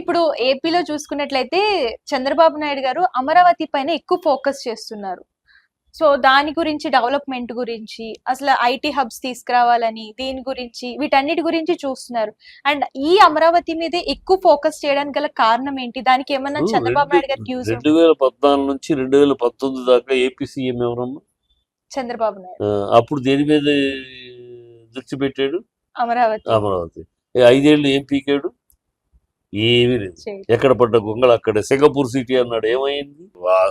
ఇప్పుడు ఏపీలో చూసుకున్నట్లయితే చంద్రబాబు నాయుడు గారు అమరావతి పైన ఎక్కువ ఫోకస్ చేస్తున్నారు. సో దాని గురించి డెవలప్‌మెంట్ గురించి, అసలు ఐటీ హబ్స్ తీసుకురావాలని, దీని గురించి వీటన్నిటి గురించి చూస్తున్నారు. అండ్ ఈ అమరావతి మీదే ఎక్కువ ఫోకస్ చేయడానికి గల కారణం ఏంటి? దానికి ఏమన్నా ఇప్పుడు చంద్రబాబు నాయుడు గారికి యూజ్ 2014 నుంచి 2019 దాకా ఏపీ సీఎం ఎవరమ్మా? చంద్రబాబు నాయుడు అప్పుడు దేని మీద దృష్టి పెట్టాడు? అమరావతి అమరావతి. 5 ఏళ్ళు ఏం పీకాడు? ఏమీ లేదు. చేయడం. ఎక్కడ పడ్డ గొంగళ అక్కడే. సింగపూర్ సిటీ అన్నాడు, ఏమైంది?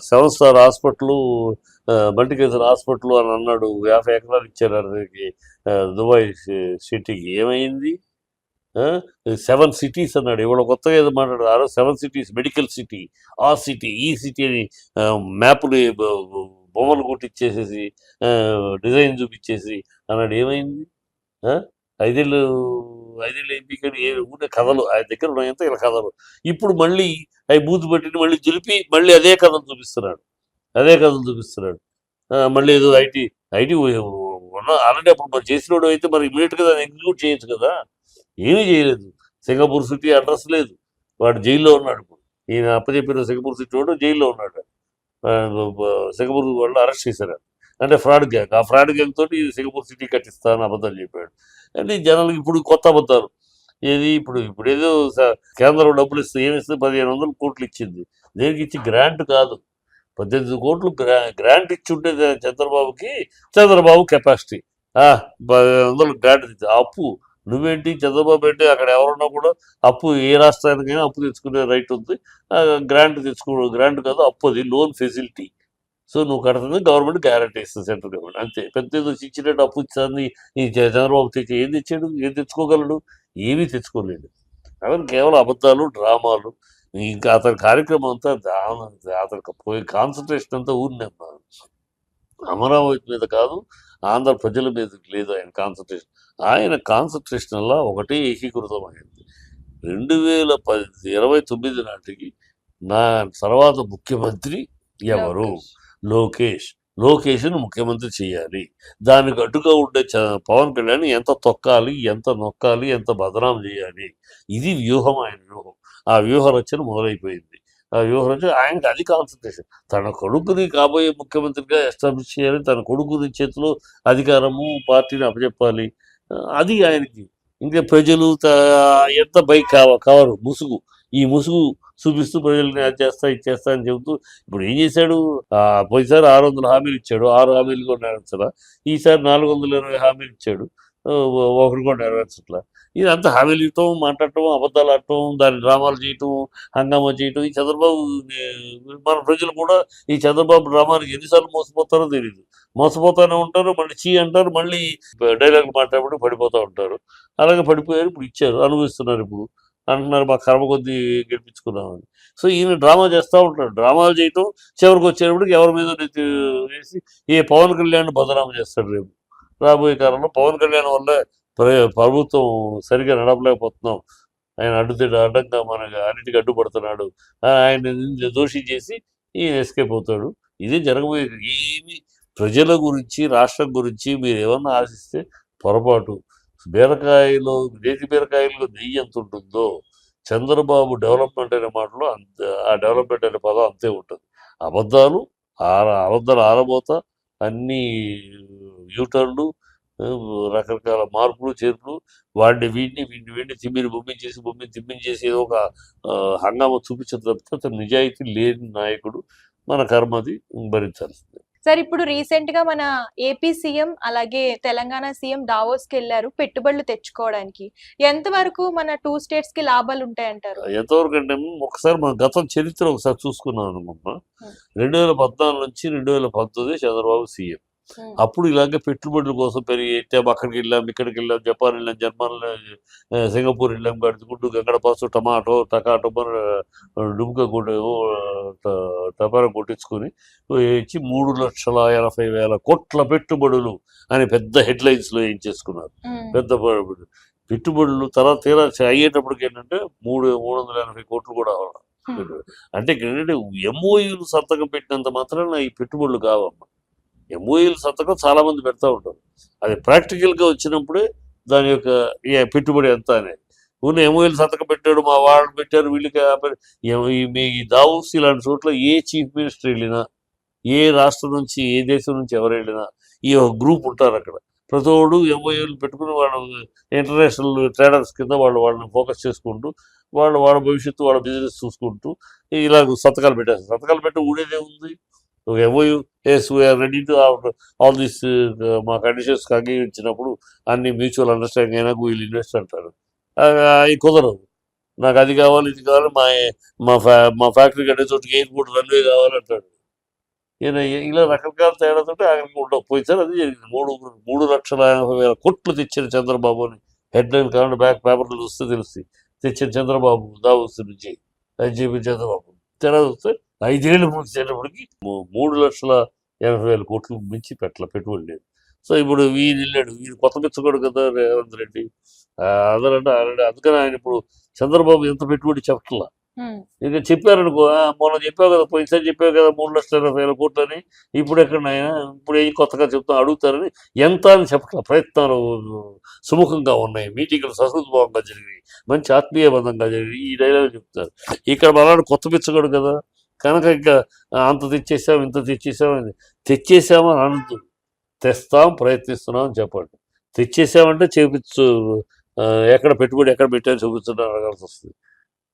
7 స్టార్ హాస్పిటల్, మల్టీకేసర్ హాస్పిటల్ అని అన్నాడు, 50 ఎకరాలు ఇచ్చారు అతనికి దుబాయ్ సిటీకి, ఏమైంది? 7 సిటీస్ అన్నాడు. ఇవాళ కొత్తగా ఏదో మాట్లాడారు, 7 సిటీస్, మెడికల్ సిటీ, ఆ సిటీ, ఈ సిటీ అని మ్యాపులు బొమ్మలు కొట్టిచ్చేసేసి డిజైన్ చూపించేసి అన్నాడు, ఏమైంది? 5 ఏళ్ళు ఎంపీకని ఊనే కథలు ఆయన దగ్గర ఉన్నాయంత ఇలా కథలు. ఇప్పుడు మళ్ళీ అవి బూతు పట్టిని మళ్ళీ దులిపి మళ్ళీ అదే కథలు చూపిస్తున్నాడు. మళ్ళీ ఏదో ఐటీ ఆల్రెడీ అప్పుడు మరి చేసినోడు అయితే మరి ఇమీడియట్గా దాన్ని ఎగ్జిక్యూట్ చేయొచ్చు కదా. ఏమీ చేయలేదు. సింగపూర్ సిటీ అడ్రస్ లేదు, వాడు జైల్లో ఉన్నాడు. ఇప్పుడు ఈయన అప్పచెప్పిన సింగపూర్ సిటీ వాడు జైల్లో ఉన్నాడు. సింగపూర్ వాళ్ళు అరెస్ట్ చేశారు. అంటే ఫ్రాడ్ గ్యాంగ్. ఆ ఫ్రాడ్ గ్యాంగ్ తోటి సింగపూర్ సిటీ కట్టిస్తానని అబద్ధాలు చెప్పాడు. అంటే జనాలకు ఇప్పుడు కొత్త అబద్ధాలు. ఏది ఇప్పుడు ఏదో కేంద్రం డబ్బులు ఇస్తే ఏమిస్తే 1500 కోట్లు ఇచ్చింది. దేనికి ఇచ్చి? గ్రాంట్ కాదు. 18 కోట్లు గ్రాంట్ ఇచ్చి ఉంటే చంద్రబాబు కెపాసిటీ 1500 గ్రాంట్ ఇచ్చి అప్పు. నువ్వేంటి చంద్రబాబు అంటే అక్కడ ఎవరున్నా కూడా అప్పు, ఏ రాష్ట్రానికైనా అప్పు తెచ్చుకునే రైట్ ఉంది. గ్రాంట్ గ్రాంట్ కాదు, అప్పు, అది లోన్ ఫెసిలిటీ. సో నువ్వు కడుతుంది గవర్నమెంట్ గ్యారంటీ ఇస్తుంది, సెంట్రల్ గవర్నమెంట్, అంతే. పెద్ద ఏదో ఇచ్చినట్టు అప్పు ఇచ్చింది ఈ చంద్రబాబు తెచ్చి ఏం తెచ్చాడు? ఏం తెచ్చుకోగలడు? ఏమీ తెచ్చుకోలేడు. అవన్నీ కేవలం అబద్ధాలు, డ్రామాలు. ఇంకా అతని కార్యక్రమం అంతా అతనికి పోయి కాన్సన్ట్రేషన్ అంతా ఊరినమ్మా అమరావతి మీద కాదు, ఆంధ్ర ప్రజల మీద లేదు ఆయన కాన్సన్ట్రేషన్. ఆయన కాన్సన్ట్రేషన్ వల్ల ఒకటే ఏకీకృతమైంది. 2029 నాటికి నా తర్వాత ముఖ్యమంత్రి ఎవరు? లోకేష్ను ముఖ్యమంత్రి చేయాలి. దానికి అడ్డుగా ఉండే పవన్ కళ్యాణ్ ఎంత తొక్కాలి, ఎంత నొక్కాలి, ఎంత బదనాం చేయాలి. ఇది వ్యూహం, ఆయన వ్యూహం. ఆ వ్యూహ రచన మొదలైపోయింది. ఆ వ్యూహ రచన ఆయనకి అది కాన్సన్ట్రేషన్. తన కొడుకుని కాబోయే ముఖ్యమంత్రిగా ఎస్టాబ్లిష్ చేయాలి, తన కొడుకుని చేతిలో అధికారము, పార్టీని అప్పచెప్పాలి. అది ఆయనకి. ఇంకా ప్రజలు ఎంత బైక్ కవరు ముసుగు, ఈ ముసుగు చూపిస్తూ ప్రజల్ని అది చేస్తా ఇది చేస్తా అని చెబుతూ ఇప్పుడు ఏం చేశాడు? పోయిసారి 600 హామీలు ఇచ్చాడు, 6 హామీలు కూడా నెరవేర్చలా. ఈసారి 420 హామీలు ఇచ్చాడు, ఒకటి కూడా నెరవేర్చట్లా. ఇదంతా హామీలు ఇవ్వటం, మాట్లాడటం, అబద్ధాలు ఆడటం, దాని డ్రామాలు చేయటం, హంగామా చేయటం. ఈ చంద్రబాబు మన ప్రజలు కూడా ఈ చంద్రబాబు డ్రామానికి ఎన్నిసార్లు మోసపోతారో తెలియదు. మోసపోతానే ఉంటారు, మళ్ళీ చీ అంటారు, మళ్ళీ డైలాగ్ మాట్లాడబడి పడిపోతూ ఉంటారు. అలాగే పడిపోయారు. ఇప్పుడు ఇచ్చారు, అనుభవిస్తున్నారు. ఇప్పుడు అంటున్నారు మా కర్మ కొద్దీ గెలిపించుకున్నామని. సో ఈయన డ్రామా చేస్తూ ఉంటాడు. డ్రామాలు చేయటం, చివరికి వచ్చేటప్పటికి ఎవరి మీద వేసి పవన్ కళ్యాణ్ బదనామా చేస్తాడు. రేపు రాబోయే కాలంలో పవన్ కళ్యాణ్ వల్ల ప్రభుత్వం సరిగ్గా నడపలేకపోతున్నాం, ఆయన అడ్డంగా మనకు అన్నిటికీ అడ్డుపడుతున్నాడు, ఆయన దోషి చేసి ఈయన ఎస్కేప్ అవుతాడు. ఇదే జరగబోయేది. ఏమి ప్రజల గురించి, రాష్ట్రం గురించి మీరు ఏమన్నా ఆశిస్తే పొరపాటు. బీరకాయలో, నేతి బీరకాయలో నెయ్యి ఎంత ఉంటుందో చంద్రబాబు డెవలప్మెంట్ అనే మాటలో అంత, ఆ డెవలప్మెంట్ అనే పదం అంతే ఉంటుంది. అబద్ధాలు ఆరబోత, అన్ని యూటర్లు, రకరకాల మార్పులు చేర్పులు, వీడిని తిమ్మిని బొమ్మించేసి ఏదో ఒక హంగామా చూపించడం తప్పితే అతను నిజాయితీ లేని నాయకుడు. మన కర్మది భరించాల్సిందే. సార్, ఇప్పుడు రీసెంట్ గా మన ఏపీ సీఎం అలాగే తెలంగాణ సీఎం దావోస్కి వెళ్ళారు పెట్టుబడులు తెచ్చుకోవడానికి. ఎంతవరకు మన 2 స్టేట్స్ కి లాభాలు ఉంటాయంటారు? ఎంతవరకు అంటే ఒకసారి మన గతం చరిత్ర ఒకసారి చూసుకున్నాం అనుకున్నా. 2014 నుంచి 2019 చంద్రబాబు సీఎం. అప్పుడు ఇలాగే పెట్టుబడుల కోసం పెరిగి అక్కడికి వెళ్ళాం, ఇక్కడికి వెళ్ళాం, జపాన్ వెళ్ళాం, జర్మన్, సింగపూర్ వెళ్ళాం, గడిచిగుడ్డు, గంగడపాసు, టకాటో డుమ్క టపారం కొట్టించుకొని ఇచ్చి 3,80,000 కోట్ల పెట్టుబడులు అని పెద్ద హెడ్లైన్స్లో ఏం చేసుకున్నారు. పెద్ద పెట్టుబడులు తర్వాత తీరా అయ్యేటప్పటికి ఏంటంటే 380 కోట్లు కూడా అవ్వాలి. అంటే ఇక్కడ ఏంటంటే ఎంఓయూలు సంతకం పెట్టినంత మాత్రాన ఈ పెట్టుబడులు కావమ్మా. ఎంఓయూలు సంతకం చాలా మంది పెడతా ఉంటారు. అది ప్రాక్టికల్గా వచ్చినప్పుడే దాని యొక్క పెట్టుబడి ఎంత అనేది. ఊరిని ఎంఓఎల్ సంతకం పెట్టాడు, మా వాళ్ళు పెట్టారు, వీళ్ళకి ఈ దావోస్ ఇలాంటి చోట్ల ఏ చీఫ్ మినిస్టర్ వెళ్ళినా, ఏ రాష్ట్రం నుంచి ఏ దేశం నుంచి ఎవరు వెళ్ళినా ఈ ఒక గ్రూప్ ఉంటారు అక్కడ. ప్రతోడు ఎంఓఏలు పెట్టుకుని వాళ్ళు ఇంటర్నేషనల్ ట్రేడర్స్ కింద వాళ్ళని ఫోకస్ చేసుకుంటూ వాళ్ళ భవిష్యత్తు వాళ్ళ బిజినెస్ చూసుకుంటూ ఇలా సంతకాలు పెట్టారు. సంతకాలు పెట్టి ఊడేదే ఉంది. MOU yes we are ready to all this మా కండిషన్స్కి అంగీకరించినప్పుడు అన్ని మ్యూచువల్ అండర్స్టాండింగ్ అయినా వీళ్ళు ఇన్వెస్ట్ అంటారు. అవి కుదరదు. నాకు అది కావాలి ఇది కావాలి, మా ఫ్యాక్టరీ కట్టే చోటుకి ఎయిర్పోర్ట్ రన్వే కావాలంటాడు. ఈయన ఇలా రకరకాల తేడాతో ఆయనకు ఉండవు. పోయిసారి అది జరిగింది. 3,80,000 కోట్లు తెచ్చిన చంద్రబాబు అని హెడ్లైన్ కావాలంటే బ్యాక్ పేపర్లు చూస్తే తెలుస్తుంది. తెచ్చిన చంద్రబాబు దావోస్ నుంచి అని చెప్పి చంద్రబాబు తేడా చూస్తే 5 ఏళ్ళు ముగిసేటప్పటికి 3,80,000 కోట్లు మించి పెట్టుబడి లేదు. సో ఇప్పుడు వీరు వెళ్ళాడు, వీరు కొత్త పిచ్చగోడు కదా రేవంత్ రెడ్డి. అందరంటే అందుకని ఆయన ఇప్పుడు చంద్రబాబు ఎంత పెట్టుబడి చెప్పట్లా. ఇక చెప్పారనుకో, మొన్న చెప్పావు కదా, పోయినసారి చెప్పావు కదా 3,80,000 కోట్లు అని, ఇప్పుడు ఎక్కడైనా ఇప్పుడు ఏం కొత్తగా చెప్తా అడుగుతారని ఎంత అని చెప్పట్లా. ప్రయత్నాలు సుముఖంగా ఉన్నాయి, మీటింగ్లు సహృద్భావంగా జరిగినాయి, మంచి ఆత్మీయ బంధంగా జరిగినాయి, ఈ డైలాగ్ చెప్తారు. ఇక్కడ మళ్ళీ కొత్త పిచ్చగడు కదా కనుక ఇంకా అంత తెచ్చేసాం ఇంత తెచ్చేసామని అనద్దు. తెస్తాం, ప్రయత్నిస్తున్నాం అని చెప్పండి. తెచ్చేసామంటే చేపించు, ఎక్కడ పెట్టుబడి ఎక్కడ పెట్టారో చూపించడం అడగాల్సి వస్తుంది.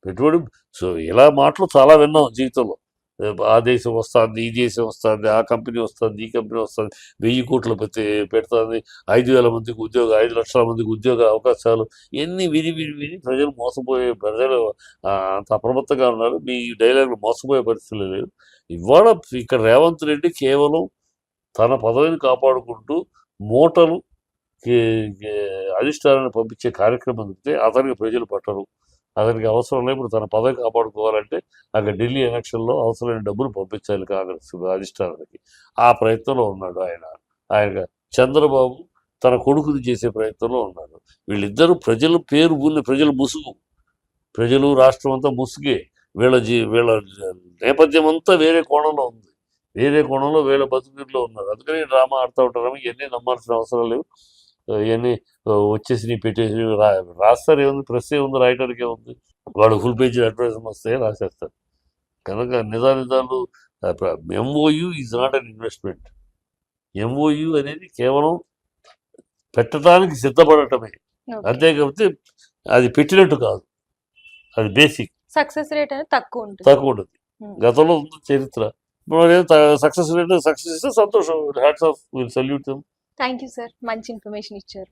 పెట్టుబడి సో ఇలా మాటలు చాలా విన్నాం జీవితంలో. ఆ దేశం వస్తుంది, ఈ దేశం వస్తుంది, ఆ కంపెనీ వస్తుంది, ఈ కంపెనీ వస్తుంది, 1000 కోట్లు పెడుతుంది, 5,000 మందికి ఉద్యోగం, 5 లక్షల మందికి ఉద్యోగ అవకాశాలు, ఇవన్నీ విని ప్రజలు మోసపోయే, ప్రజలు అంత అప్రమత్తంగా ఉన్నారు. మీ డైలాగులు మోసపోయే పరిస్థితులు లేదు. ఇవాళ ఇక్కడ రేవంత్ రెడ్డి కేవలం తన పదవిని కాపాడుకుంటూ మూటలు అధిష్టానాన్ని పంపించే కార్యక్రమం జరిగితే అతనికి ప్రజలు పట్టరు. అతనికి అవసరం లేదు. ఇప్పుడు తన పదవి కాపాడుకోవాలంటే అక్కడ ఢిల్లీ ఎలక్షన్లో అవసరమైన డబ్బులు పంపించాలి కాంగ్రెస్ అధిష్టానానికి. ఆ ప్రయత్నంలో ఉన్నాడు ఆయన చంద్రబాబు తన కొడుకుని చేసే ప్రయత్నంలో ఉన్నాడు. వీళ్ళిద్దరూ ప్రజల ముసుగు, ప్రజలు రాష్ట్రం అంతా ముసుగే. వీళ్ళ నేపథ్యం అంతా వేరే కోణంలో ఉంది, వేరే కోణంలో వీళ్ళ బతుకుల్లో ఉన్నారు. అందుకని డ్రామా ఆడుతూ ఉంటారు. ఇవన్నీ నమ్మాల్సిన అవసరం లేదు. ఇవన్నీ వచ్చేసి పెట్టేసి రాస్తారు. ఏముంది, ప్రెస్ ఏముంది, రైటర్కి ఏముంది, వాడు ఫుల్ పేజీ అడ్వర్టైజ్మెంట్ వస్తే రాసేస్తారు. కనుక నిజాలు MoU is not an investment. MoU అనేది కేవలం పెట్టడానికి సిద్ధపడటమే, అంతేకాకపోతే అది పెట్టినట్టు కాదు. అది బేసిక్. సక్సెస్ రేట్ అనేది తక్కువ ఉంటుంది. గతంలో ఉంది చరిత్ర. సక్సెస్ రేట్ సక్సెస్ ఇస్తే సంతోషం. Hats off, will salute them. Thank you sir, మంచి ఇన్ఫర్మేషన్ ఇచ్చారు.